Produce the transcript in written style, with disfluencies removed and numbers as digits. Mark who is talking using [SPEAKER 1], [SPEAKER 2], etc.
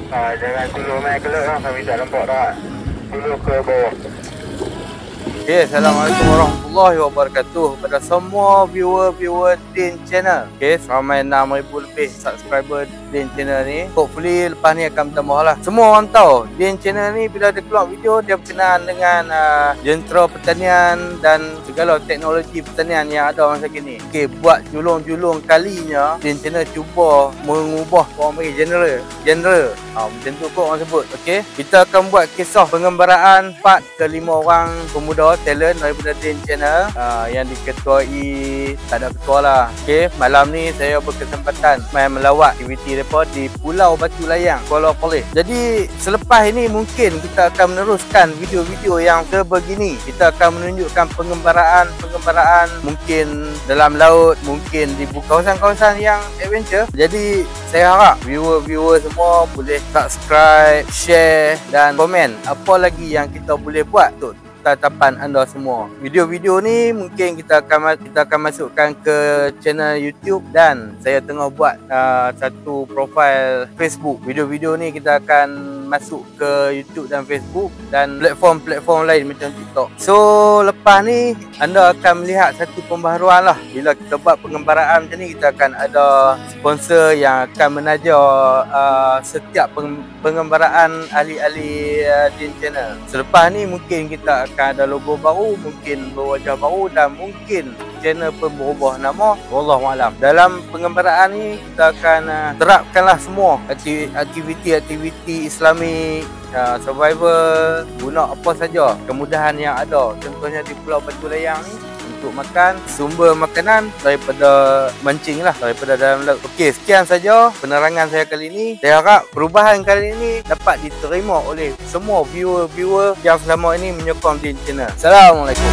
[SPEAKER 1] Jangan dulu main kelak lah. Kami tak nampak dah. Dulu ke bawah.
[SPEAKER 2] Okay, Assalamualaikum warahmatullahi wabarakatuh kepada semua viewer Din Channel. Okay, ramai 6,000 lebih subscriber Din Channel ni. Hopefully lepas ni akan bertambah lah. Semua orang tahu Din Channel ni bila dia keluar video, dia berkenaan dengan jentera pertanian dan segala teknologi pertanian yang ada masa kini. Okay, buat julung-julung kalinya Din Channel cuba mengubah orang panggil genre. Macam tu kot orang sebut. Okay, kita akan buat kisah pengembaraan 4 ke 5 orang pemuda talent daripada Din Channel yang diketuai, tak ada ketua lah. Okay, malam ni saya berkesempatan main melawat aktiviti mereka di Pulau Batu Layang, Kuala Perlis. Jadi selepas ini mungkin kita akan meneruskan video-video yang sebegini. Kita akan menunjukkan pengembaraan mungkin dalam laut, mungkin di kawasan-kawasan yang adventure. Jadi saya harap viewer semua boleh subscribe, share dan komen apa lagi yang kita boleh buat untuk tatapan anda semua. Video-video ni mungkin kita akan masukkan ke channel YouTube dan saya tengah buat satu profil Facebook. Video-video ni kita akan masuk ke YouTube dan Facebook dan platform-platform lain macam TikTok. So lepas ni anda akan melihat satu pembaharuan lah. Bila kita buat pengembaraan macam ni, kita akan ada sponsor yang akan menaja setiap pengembaraan ahli-ahli Din Channel. Selepas ni mungkin kita akan ada logo baru, mungkin berwajah baru dan mungkin channel pun berubah nama. Wallahualam. Dalam pengembaraan ni kita akan terapkanlah semua aktiviti Islami, survival, guna apa saja kemudahan yang ada. Contohnya di Pulau Batu Layang ni untuk makan, sumber makanan daripada mancing lah, daripada dalam laut. Okey, sekian saja penerangan saya kali ini. Saya harap perubahan kali ini dapat diterima oleh semua viewer yang selama ini menyokong Din Channel. Assalamualaikum.